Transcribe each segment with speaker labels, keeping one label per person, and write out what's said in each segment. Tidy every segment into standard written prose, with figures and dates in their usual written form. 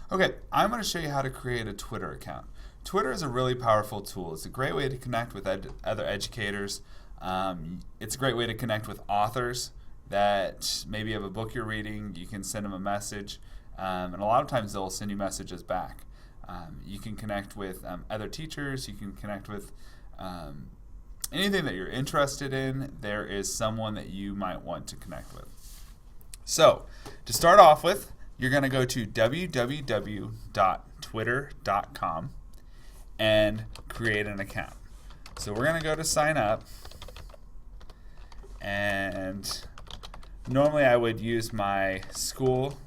Speaker 1: Okay, I'm going to show you how to create a Twitter account. Twitter is a really powerful tool. It's a great way to connect with other educators. It's a great way to connect with authors that maybe you have a book you're reading. You can send them a message, and a lot of times they'll send you messages back. You can connect with other teachers. You can connect with anything that you're interested in. There is someone that you might want to connect with. So, to start off with, you're going to go to www.twitter.com and create an account. So we're going to go to sign up, and normally I would use my school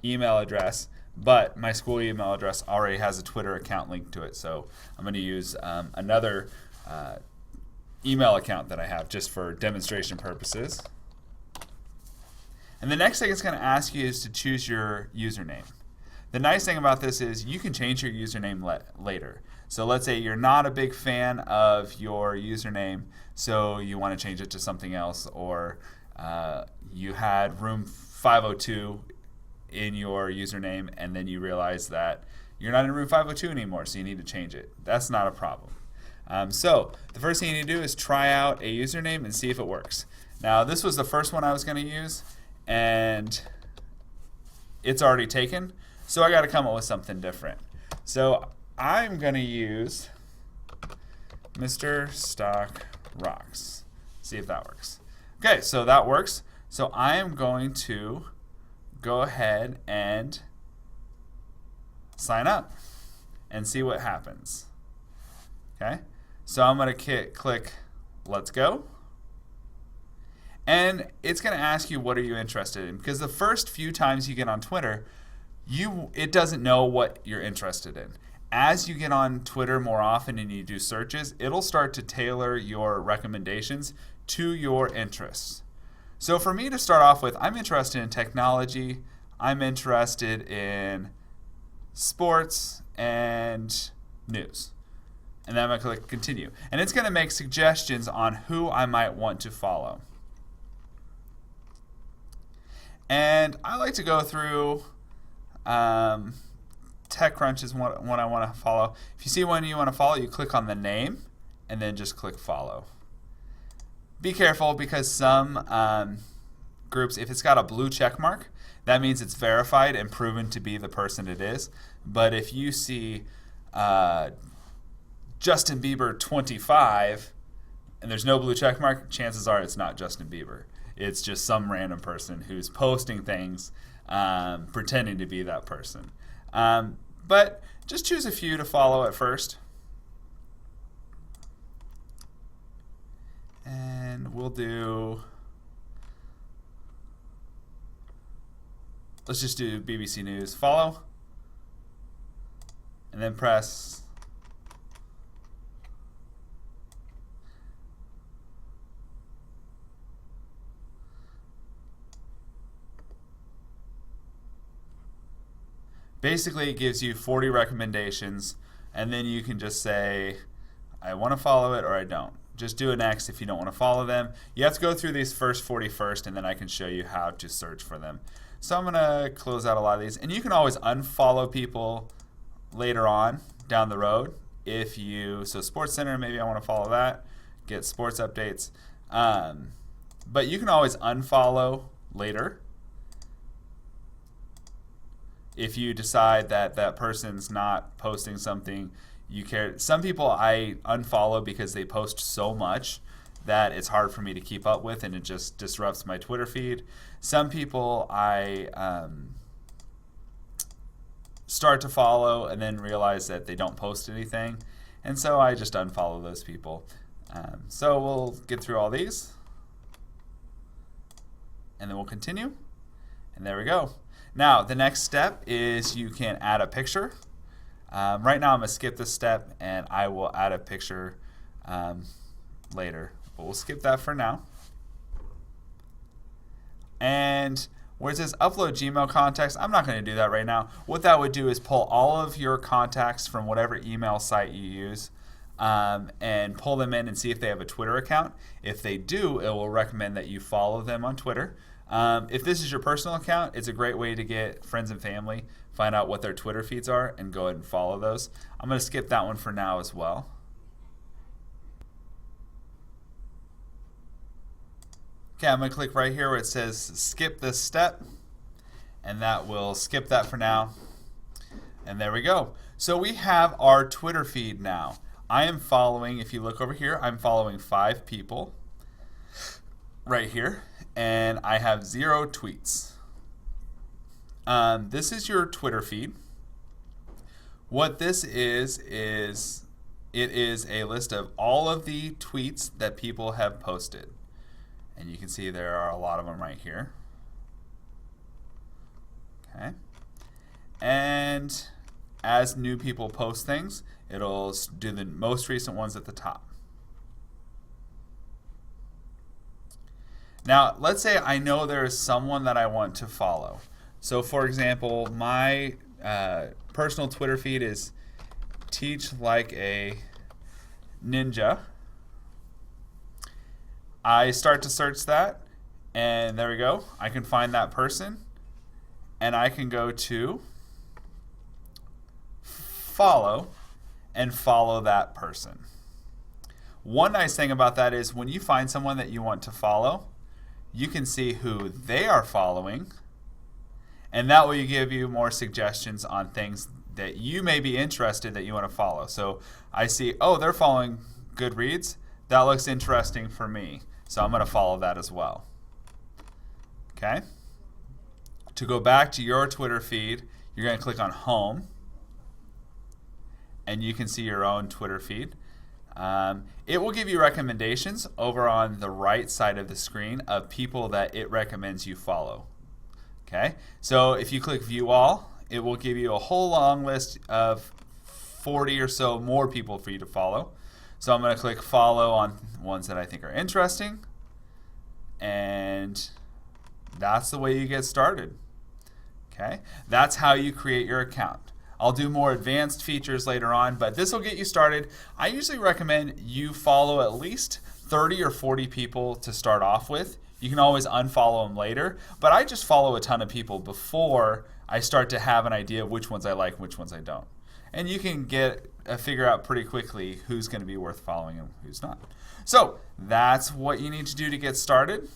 Speaker 1: email address, but my school email address already has a Twitter account linked to it, so I'm going to use another email account that I have just for demonstration purposes. And the next thing it's going to ask you is to choose your username. The nice thing about this is you can change your username later. So let's say you're not a big fan of your username, so you want to change it to something else, or you had room 502 in your username and then you realize that you're not in room 502 anymore, so you need to change it. That's not a problem. So the first thing you need to do is try out a username and see if it works. Now this was the first one I was going to use, and it's already taken, so I got to come up with something different. So I'm going to use Mr. Stock Rocks. See if that works. Okay, so that works. So I am going to go ahead and sign up and see what happens. Okay, so I'm going to click Let's Go. And it's going to ask you, what are you interested in? Because the first few times you get on Twitter, it doesn't know what you're interested in. As you get on Twitter more often and you do searches, it'll start to tailor your recommendations to your interests. So for me to start off with, I'm interested in technology, I'm interested in sports and news. And then I'm going to click Continue. And it's going to make suggestions on who I might want to follow. And I like to go through TechCrunch is one I want to follow. If you see one you want to follow, you click on the name and then just click follow. Be careful, because some groups, if it's got a blue check mark, that means it's verified and proven to be the person it is. But if you see Justin Bieber 25 and there's no blue check mark, chances are it's not Justin Bieber. It's just some random person who's posting things pretending to be that person. But just choose a few to follow at first. And we'll let's just do BBC News. Follow. And then press basically, it gives you 40 recommendations, and then you can just say, I want to follow it or I don't. Just do an X if you don't want to follow them. You have to go through these first 40 first, and then I can show you how to search for them. So I'm going to close out a lot of these. And you can always unfollow people later on down the road. So SportsCenter, maybe I want to follow that, get sports updates. But you can always unfollow later if you decide that that person's not posting something you care. Some people I unfollow because they post so much that it's hard for me to keep up with, and it just disrupts my Twitter feed. Some people I start to follow and then realize that they don't post anything, and so I just unfollow those people. So we'll get through all these, and then we'll continue, and there we go. Now, the next step is you can add a picture. Right now I'm going to skip this step, and I will add a picture later. But we'll skip that for now. And where it says upload Gmail contacts, I'm not going to do that right now. What that would do is pull all of your contacts from whatever email site you use and pull them in and see if they have a Twitter account. If they do, it will recommend that you follow them on Twitter. If this is your personal account, it's a great way to get friends and family, find out what their Twitter feeds are, and go ahead and follow those. I'm going to skip that one for now as well. Okay, I'm going to click right here where it says skip this step, and that will skip that for now. And there we go. So we have our Twitter feed now. I am following, if you look over here, I'm following 5 people right here, and I have 0 tweets. This is your Twitter feed. What this is it is a list of all of the tweets that people have posted. And you can see there are a lot of them right here. Okay. And as new people post things, it'll do the most recent ones at the top. Now, let's say I know there is someone that I want to follow. So, for example, my personal Twitter feed is Teach Like a Ninja. I start to search that, and there we go. I can find that person, and I can go to follow and follow that person. One nice thing about that is when you find someone that you want to follow, you can see who they are following, and that will give you more suggestions on things that you may be interested that you want to follow. So I see, oh, they're following Goodreads. That looks interesting for me. So I'm going to follow that as well. Okay? To go back to your Twitter feed, you're going to click on Home, and you can see your own Twitter feed. It will give you recommendations over on the right side of the screen of people that it recommends you follow. Okay? So if you click View All, it will give you a whole long list of 40 or so more people for you to follow. So I'm going to click Follow on ones that I think are interesting. And that's the way you get started. Okay? That's how you create your account. I'll do more advanced features later on, but this will get you started. I usually recommend you follow at least 30 or 40 people to start off with. You can always unfollow them later, but I just follow a ton of people before I start to have an idea of which ones I like and which ones I don't. And you can figure out pretty quickly who's going to be worth following and who's not. So that's what you need to do to get started.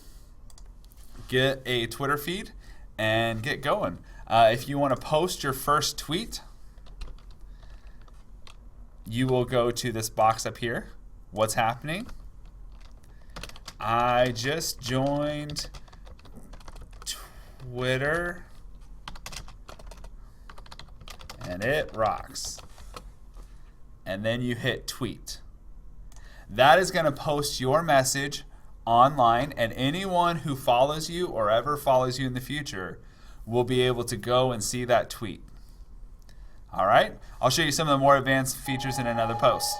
Speaker 1: Get a Twitter feed and get going. If you want to post your first tweet, you will go to this box up here. What's happening? I just joined Twitter and it rocks. And then you hit tweet. That is going to post your message online, and anyone who follows you or ever follows you in the future will be able to go and see that tweet. All right? I'll show you some of the more advanced features in another post.